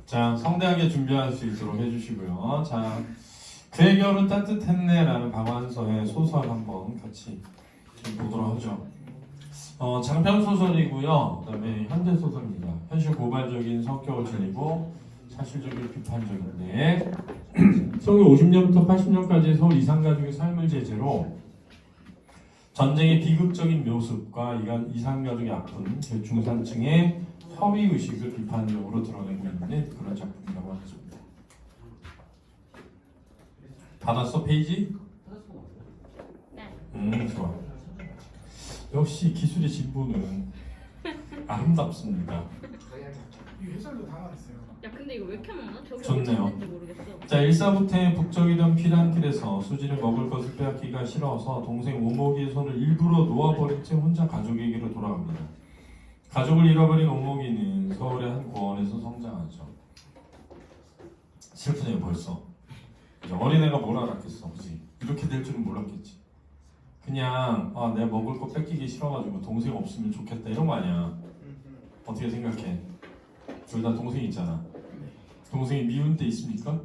자, 성대하게 준비할 수 있도록 해주시고요. 자, 그의 겨울은 따뜻했네라는 박완서의 소설 한번 같이 좀 보도록 하죠. 장편 소설이고요. 그다음에 현대 소설입니다. 현실 고발적인 성격을 지니고 사실적인 비판적인데 1950년부터 80년까지 서울 이산가족의 삶을 제재로 전쟁의 비극적인 묘습과 이산가족의 아픈 중산층의 허위의식을 비판적으로 드러내고 있는 그런 작품이라고 하겠습니다. 받았어 페이지? 네. 좋아. 역시 기술의 진보는 아름답습니다. 이 해설도 다 나왔어요. 야 근데 이거 왜 이렇게 많아? 저기 좋네요. 어디 있는지 모르겠어. 자, 일사부터의 북적이던 피란길에서 수지는 먹을 것을 빼앗기가 싫어서 동생 오목이의 손을 일부러 놓아버린 채 혼자 가족에게로 돌아갑니다. 가족을 잃어버린 오목이는 서울의 한 고원에서 성장하죠. 슬프네요 벌써. 어린애가 뭘 알았겠어, 그지? 이렇게 될 줄은 몰랐겠지. 그냥 내가 먹을 거 뺏기기 싫어가지고 동생 없으면 좋겠다 이런 거 아니야. 어떻게 생각해? 둘 다 동생 있잖아. 동생이 미운 때 있습니까?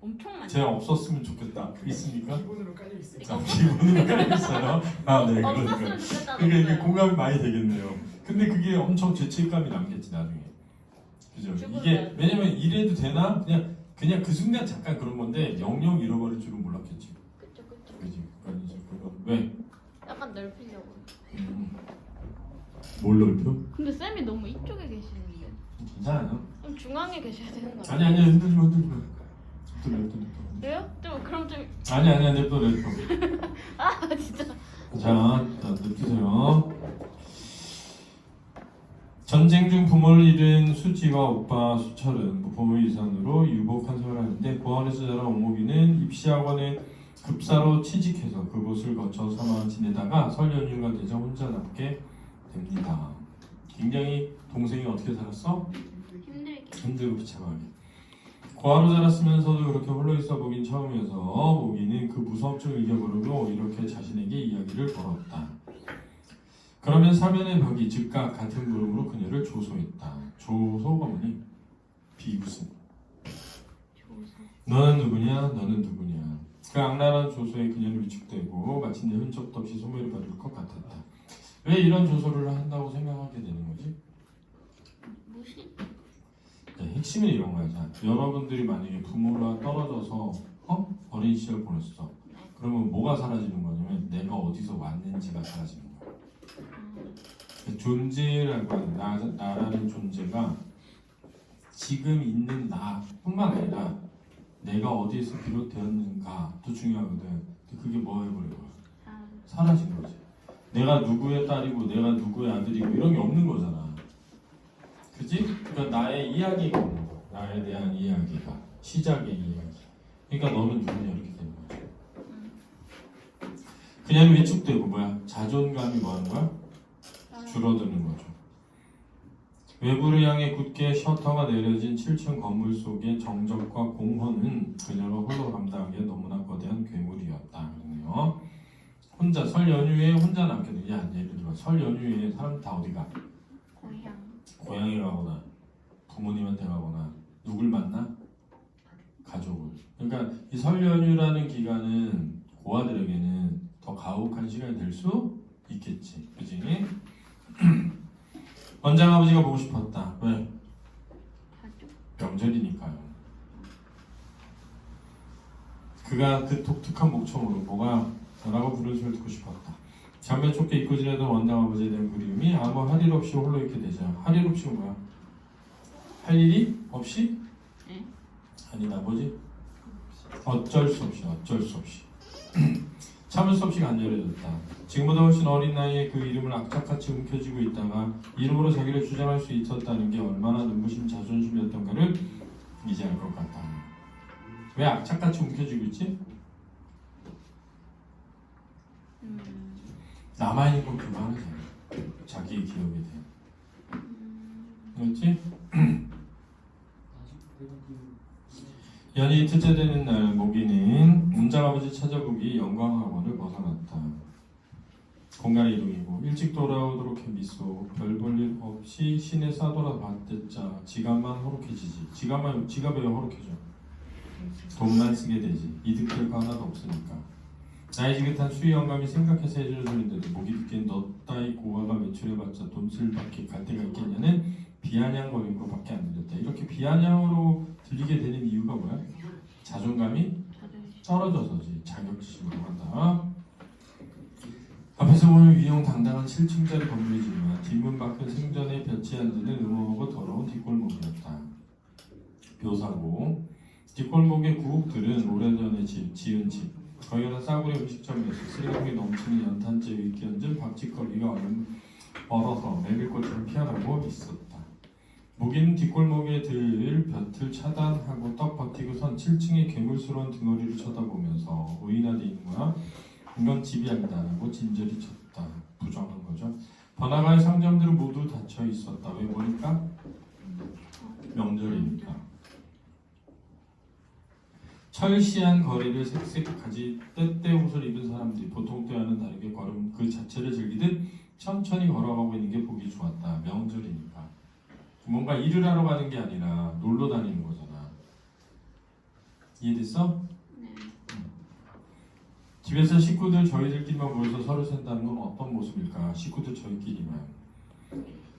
엄청 많이. 쟤 없었으면 좋겠다. 있습니까? 기본으로 깔려 있어요. 자, 기분은 깔려 있어요. 네, 그러니까. 없었으면 좋겠다. 그게 이게 공감이 많이 되겠네요. 근데 그게 엄청 죄책감이 남겠지 나중에. 그죠? 이게 왜냐면 이래도 되나? 그냥 그 순간 잠깐 그런 건데 영영 잃어버릴 줄은 몰랐겠지. 그쵸. 그지? 그러니까 이제 그거 왜? 약간 넓히려고. 뭘 넓혀? 근데 쌤이 너무 이쪽에 계시는데. 괜찮아요. 좀 중앙에 계셔야 되는 거 아니야? 아니 아니야 흔들지 마. 냅둬. 왜요? 좀 그럼 좀. 아니야 냅둬. 아 진짜. 자, 냅두세요. 전쟁 중 부모를 잃은 수지와 오빠 수철은 부모 이산으로 유복한 생활을 하는데 고아원에서 자란 오목이는 입시학원에 급사로 취직해서 그곳을 거쳐 3학년 지내다가 설 연휴가 되자 혼자 남게 됩니다. 굉장히 동생이 어떻게 살았어? 힘들게. 힘들고 비참하게. 고아로 자랐으면서도 그렇게 홀로 있어 보긴 처음이어서 모기는 그 무서움증을 이겨버리고 이렇게 자신에게 이야기를 걸었다. 그러면 사면의 벽이 즉각 같은 물음으로 그녀를 조소했다. 조소가 뭐니? 비구슨. 조사. 너는 누구냐? 너는 누구냐? 그 악랄한 조소에 그녀는 위축되고 마침내 흔적도 없이 소멸을 받을 것 같았다. 왜 이런 조소를 한다고 생각하게 되는 거지? 무시? 네, 핵심은 이런 거야. 자, 여러분들이 만약에 부모랑 떨어져서 어린 시절 보냈어. 그러면 뭐가 사라지는 거냐면 내가 어디서 왔는지가 사라지는 거야. 존재라고 하는 나라는 존재가 지금 있는 나뿐만 아니라 내가 어디에서 비롯되었는가도 중요하거든. 근데 그게 뭐 해버린 거야? 사라진 거지. 내가 누구의 딸이고 내가 누구의 아들이고 이런 게 없는 거잖아. 그지? 그러니까 나의 이야기가 없는 거야. 나에 대한 이야기가 시작의 이야기. 그러니까 너는 누구냐 이렇게 되는 거지. 그냥 위축되고 뭐야? 자존감이 뭐 하는 거야? 줄어드는 거죠. 외부를 향해 굳게 셔터가 내려진 7층 건물 속의 정적과 공허는 그녀가 홀로 감당하기에 너무나 거대한 괴물이었다. 그러네요. 혼자 설 연휴에 혼자 남게 돼. 야, 예를 들어 설 연휴에 사람 다 어디가? 고향. 고향에 가거나 부모님한테 가거나 누굴 만나? 가족을. 그러니까 이 설 연휴라는 기간은 고아들에게는 더 가혹한 시간이 될 수 있겠지. 그지? 원장 아버지가 보고 싶었다. 왜? 가족. 명절이니까요. 그가 그 독특한 목청으로 뭐가 라고 부르는 소리를 듣고 싶었다. 잠에 쫓겨 잊고 지내던 원장 아버지에 대한 그리움이 아무 할 일 없이 홀로 있게 되자. 할 일 없이가 뭐야? 할 일이 없이? 네. 아니다 뭐지? 어쩔 수 없이 참을 수 없이 간절해졌다. 지금보다 훨씬 어린 나이에 그 이름을 악착같이 움켜쥐고 있다가 이름으로 자기를 주장할 수 있었다는 게 얼마나 눈부신 자존심이었던가를 이제 알 것 같다. 왜 악착같이 움켜쥐고 있지? 남아있는 건 그만하잖아. 자기의 기억에 대해. 그렇지? 연이 이틀째 되는 날 모기는 문장아버지 찾아보기 영광학원을 벗어났다. 공간의 이동이고 일찍 돌아오도록 해 미소 별 볼 일 없이 시내 싸돌아 봤댔자 지갑만 호록해지지. 지갑에 호록해져. 돈만 쓰게 되지. 이득될 거 하나도 없으니까. 나이 지긋한 수위 영감이 생각해서 해주는 소리인데도 목이 듣기엔 너 따위 고아가 매출해봤자 돈 쓸 밖에 갈 데가 있겠냐는 비아냥거림으로밖에 안 들렸다. 이렇게 비아냥으로 들리게 되는 이유가 뭐야? 자존감이 떨어져서지. 자격지심으로 한다. 앞에서 보면 위용당당한 7층짜리 건물이지만 뒷문 밖은 생전에 볕이 안 드는 음험하고 더러운 뒷골목이었다. 묘사고 뒷골목의 구옥들은 오래전에 지은 집 거기는 싸구려 음식점이었어. 쓰레기 넘치는 연탄재 위 끼얹은 밥집거리가 얼어서 메밀꽃처럼 피어나고 있었다. 목이는 뒷골목에 들 볕을 차단하고 떡 버티고선 7층의 괴물스러운 등어리를 쳐다보면서 오인하되 있는 거야. 이건 집이 아니다라고 진절이 쳤다. 부정한 거죠. 번화가의 상점들은 모두 닫혀 있었다. 왜 뭐니까? 명절이니까. 철시한 거리를 색색하지 때때 옷을 입은 사람들이 보통 때와는 다르게 걸음 그 자체를 즐기듯 천천히 걸어가고 있는 게 보기 좋았다. 명절이니까. 뭔가 일을 하러 가는 게 아니라 놀러 다니는 거잖아. 이해됐어? 네. 집에서 식구들 저희들끼리만 모여서 서로 산다는 건 어떤 모습일까? 식구들 저희끼리만.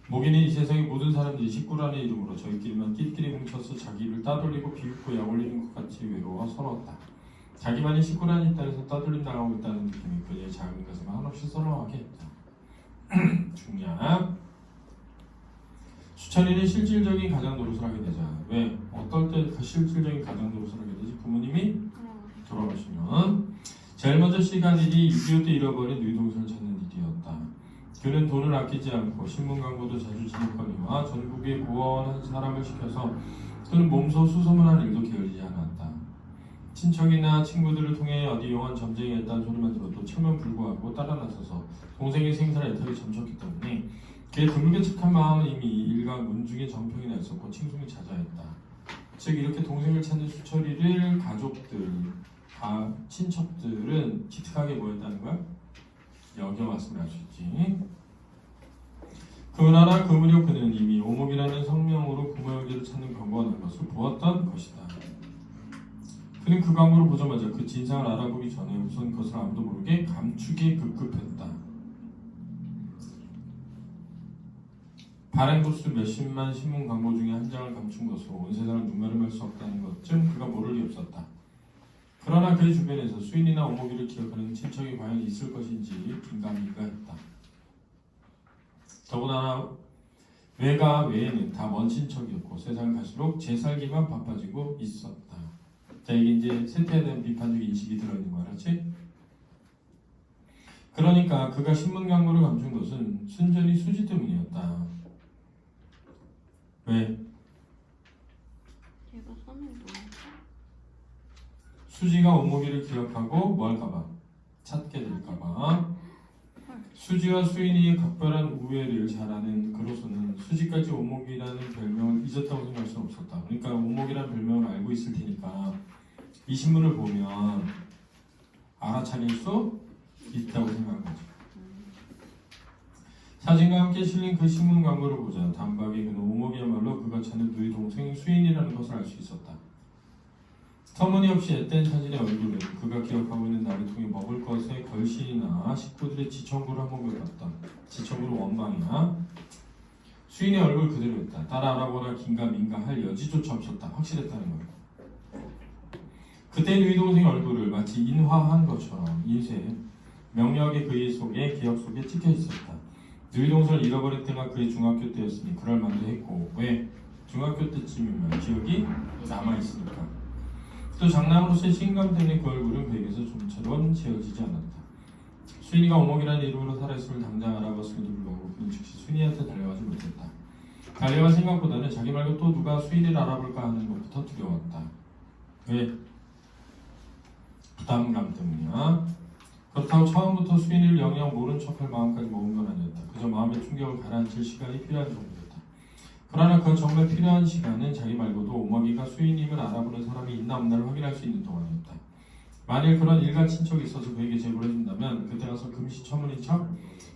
목이는 이 세상의 모든 사람들이 식구라는 이름으로 저희끼리만 끼리끼리 뭉쳐서 자기를 따돌리고 비웃고 약올리는 것 같이 외로워 서러웠다. 자기만이 식구라는 입단에서 따돌림 당하고 있다는 느낌이 그녀의 작은 가슴을 한없이 서러워하게 했다. 중요한 수찬이는 실질적인 가장 노릇을 하게 되자. 왜? 어떨 때 그 실질적인 가장 노릇을 하게 되지? 부모님이 돌아가시면 제일 먼저 시간일이 6.25 때 잃어버린 누이 동생을 찾는 일이었다. 그는 돈을 아끼지 않고 신문 광고도 자주 지냈거니와 전국에 고원한 사람을 시켜서 그는 몸소 수소문한 일도 게을리지 않았다. 친척이나 친구들을 통해 어디 용한 점쟁이 했다는 소리만 들어도 천면불구하고 따라 나서서 동생의 생사를 애타게 점쳤기 때문에 그의 드물게 착한 마음은 이미 일가 문중에 정평이 나 있었고 칭송이 자자했다. 즉 이렇게 동생을 찾는 수철이를 가족들, 친척들은 기특하게 보였다는 거야? 여겨왔음을 알 수 있지. 그러나 그 무렵 그는 이미 오목이라는 성명으로 부모에게를 찾는 광고가 난 것을 보았던 것이다. 그는 그 광고를 보자마자 그 진상을 알아보기 전에 우선 그것을 아무도 모르게 감추기에 급급했다. 발행부수 몇십만 신문 광고 중에 한 장을 감춘 것으로 온 세상을 눈가림할 수 없다는 것쯤 그가 모를 리 없었다. 그러나 그의 주변에서 수인이나 오목이를 기억하는 친척이 과연 있을 것인지 긴가민가했다. 더구나 외가 외에는 다 먼 친척이었고 세상을 갈수록 제 살기만 바빠지고 있었다. 자, 이게 이제 세태에 대한 비판적 인식이 들어있는 거 알았지? 그러니까 그가 신문 광고를 감춘 것은 순전히 수지 때문이었다. 왜? 제가 손을 놓았어? 수지가 오목이를 기억하고 뭐 할까봐? 찾게 될까봐. 수지와 수인이 각별한 우애를 잘하는 그로서는 수지까지 오목이라는 별명을 잊었다고 생각할 수는 없었다. 그러니까 오목이라는 별명을 알고 있을 테니까 이 신문을 보면 알아차릴 수 있다고 생각한 거죠. 사진과 함께 실린 그 신문 광고를 보자 단박에 그는 오목이야말로 그가 찾는 누이 동생 수인이라는 것을 알 수 있었다. 터무니없이 앳된 사진의 얼굴은 그가 기억하고 있는 나를 통해 먹을 것에 걸신이나 식구들의 지청구를 한번 봤다. 지청구는 원망이나 수인의 얼굴 그대로였다. 따라 알아보라 긴가민가 할 여지조차 없었다. 확실했다는 거예요. 그때 누이 동생의 얼굴을 마치 인화한 것처럼 인쇄 명료하게 그의 속에 기억 속에 찍혀 있었다. 누이 동생을 잃어버린 때가 그의 중학교 때였으니 그럴 만도 했고 왜? 중학교 때쯤이면 기억이 남아있으니까. 또 장남으로서의 신감 때문에 그 얼굴은 그에게서 좀처럼 지워지지 않았다. 수인이가 오목이라는 이름으로 살아있음을 당장 알아봤음에도 불구하고 그는 즉시 수인이한테 달려가지 못했다. 달려갈 생각보다는 자기 말고 또 누가 수인이를 알아볼까 하는 것부터 두려웠다. 왜? 부담감 때문이야. 그렇다고 처음부터 수인이를 영영 모른 척할 마음까지 먹은 건 아니었다. 그저 마음의 충격을 가라앉힐 시간이 필요한 정도였다. 그러나 그 정말 필요한 시간은 자기 말고도 오목이가 수인임을 알아보는 사람이 있나 없나를 확인할 수 있는 동안이었다. 만일 그런 일가 친척이 있어서 그에게 제보를 해준다면 그때 가서 금시초문인 척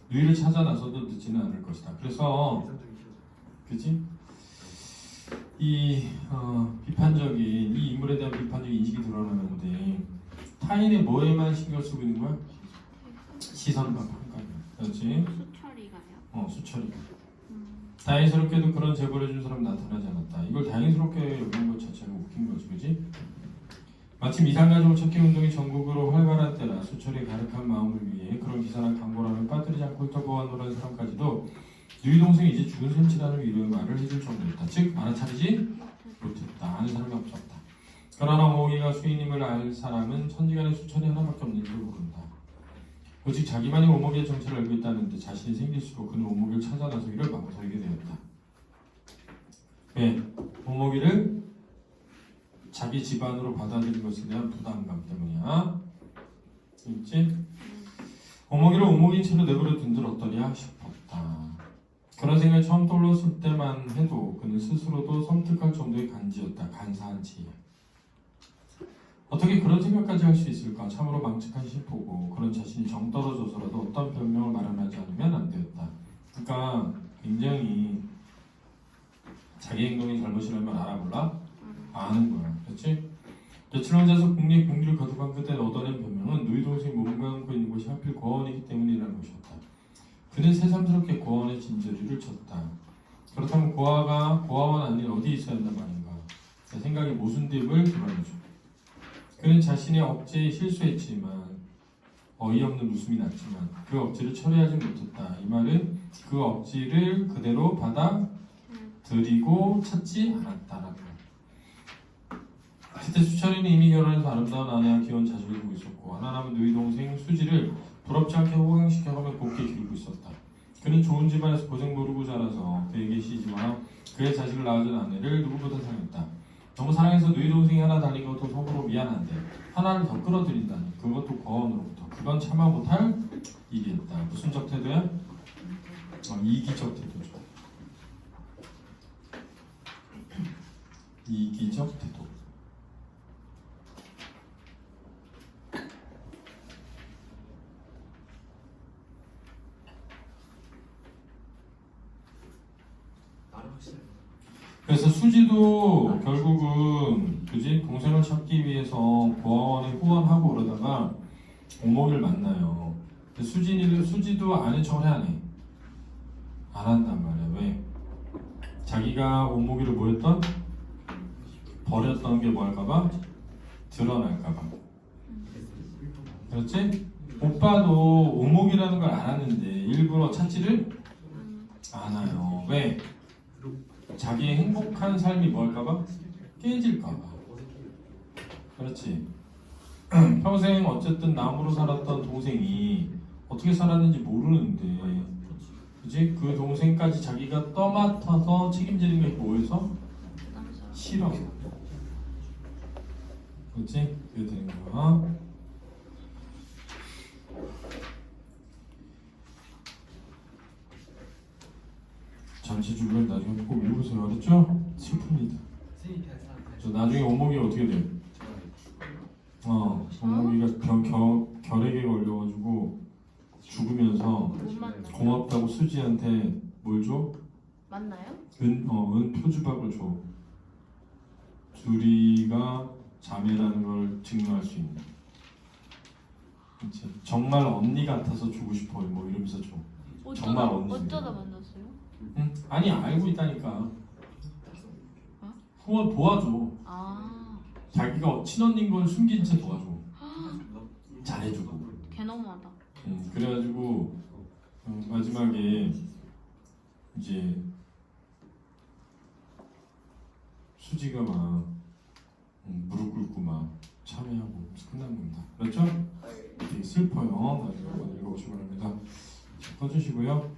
누이를 찾아 나서도 늦지는 않을 것이다. 그래서 그지? 이 비판적인 이 인물에 대한 비판적인 인식이 드러나는데 타인의 뭐에만 신경 쓰고 있는 거야? 시선과 평가. 그렇지? 수철이가요? 수철이. 음. 다행스럽게도 그런 제보를 해준 사람 나타나지 않았다. 이걸 다행스럽게 여긴 것 자체가 웃긴 거지, 그지? 마침 이산가족 찾기 운동이 전국으로 활발한 때라 수철의 가득한 마음을 위해 그런 기사나 광고라면 빠뜨리지 않고 훑어보아노라는 사람까지도 누이 동생이 이제 죽은 셈치라는 위로의 말을 해줄 정도였다. 즉 알아차리지 못했다. 아는 사람이 없었다. 그러나 오목이가 수인임을 알 사람은 천지간에 수천이 하나밖에 없는 줄 모른다. 오직 자기만이 오목의 정체를 알고 있다는데 자신이 생길수록 그는 오목이를 찾아 나서기를 망설이게 되었다. 왜? 오목이를 자기 집안으로 받아들인 것에 대한 부담감 때문이야. 있지? 오목이를 오목인 채로 내버려 둔들 어떠랴 싶었다. 그런 생각이 처음 떠올랐을 때만 해도 그는 스스로도 섬뜩할 정도의 간지였다. 간사한 지혜. 어떻게 그런 생각까지 할 수 있을까? 참으로 망측한 싶고 그런 자신이 정 떨어져서라도 어떤 변명을 마련하지 않으면 안 되었다. 그러니까 굉장히 자기 행동이 잘못이라는 걸 알아볼라? 아는 거야. 그렇지? 며칠 혼자서 국리를 거듭한 그때 얻어낸 변명은 누이 동생이 몸을 안고 있는 곳이 하필 고아원이기 때문이라는 것이었다. 그는 새삼스럽게 고아원의 진저리를 쳤다. 그렇다면 고아원 아닌 어디에 있어야 한단 말인가? 그 생각이 모순됨을 드러내죠. 그는 자신의 억지에 실수했지만 어이없는 웃음이 났지만 그 억지를 처리하지 못했다. 이 말은 그 억지를 그대로 받아들이고 찾지 않았다라는 거야. 그때 수철이는 이미 결혼해서 아름다운 아내와 귀여운 자식을 두고 있었고 하나 남은 누이 동생 수지를 부럽지 않게 호강시켜가며 곱게 기르고 있었다. 그는 좋은 집안에서 고생 모르고 자라서 그에게 시집와 그의 자식을 낳아준 아내를 누구보다 사랑했다. 너무 사랑해서 누이 동생이 하나 달린 것도 속으로 미안한데 하나를 더 끌어들인다니 그것도 고아원으로부터 그건 참아 못할 일이었다. 무슨 적 태도야? 이기적 태도죠. 이기적 태도. 그래서 수지도 결국은 그지 동생을 찾기 위해서 고아원에 후원하고 그러다가 오목이를 만나요. 근데 수지도 아는 척을 안 해. 안 한단 말이야. 왜? 자기가 오목이를 뭐였던? 버렸던 게 뭘까봐? 드러날까봐. 그렇지? 오빠도 오목이라는 걸 알았는데 일부러 찾지를 않아요. 왜? 자기의 행복한 삶이 뭘까봐? 깨질까봐. 그렇지. 평생 어쨌든 남으로 살았던 동생이 어떻게 살았는지 모르는데 그치? 그 동생까지 자기가 떠맡아서 책임지는 게 뭐여서? 싫어. 그렇지? 그게 되는 거야. 잠시주를 나중에 꼭 읽으세요. 알았죠? 슬픕니다. 저 나중에 오목이 어떻게 돼? 오목이가 결핵에 걸려가지고 죽으면서 고맙다고 수지한테 뭘 줘? 맞나요? 은 표주박을 줘. 둘이가 자매라는 걸 증명할 수 있는. 그치? 정말 언니 같아서 주고 싶어요. 뭐 이러면서 줘. 정말 언니. 어쩌다 만났어요? 응? 아니 알고 있다니까. 후원 도와줘. 자기가 친언니인 걸 숨긴 채 도와줘. 잘해주고. 개너무하다. 그래가지고 마지막에 이제 수지가 막 무릎 꿇고 막 참여하고 끝난 겁니다. 그렇죠? 되게 슬퍼요. 나중에 한번 읽어보시기 바랍니다. 꺼주시고요.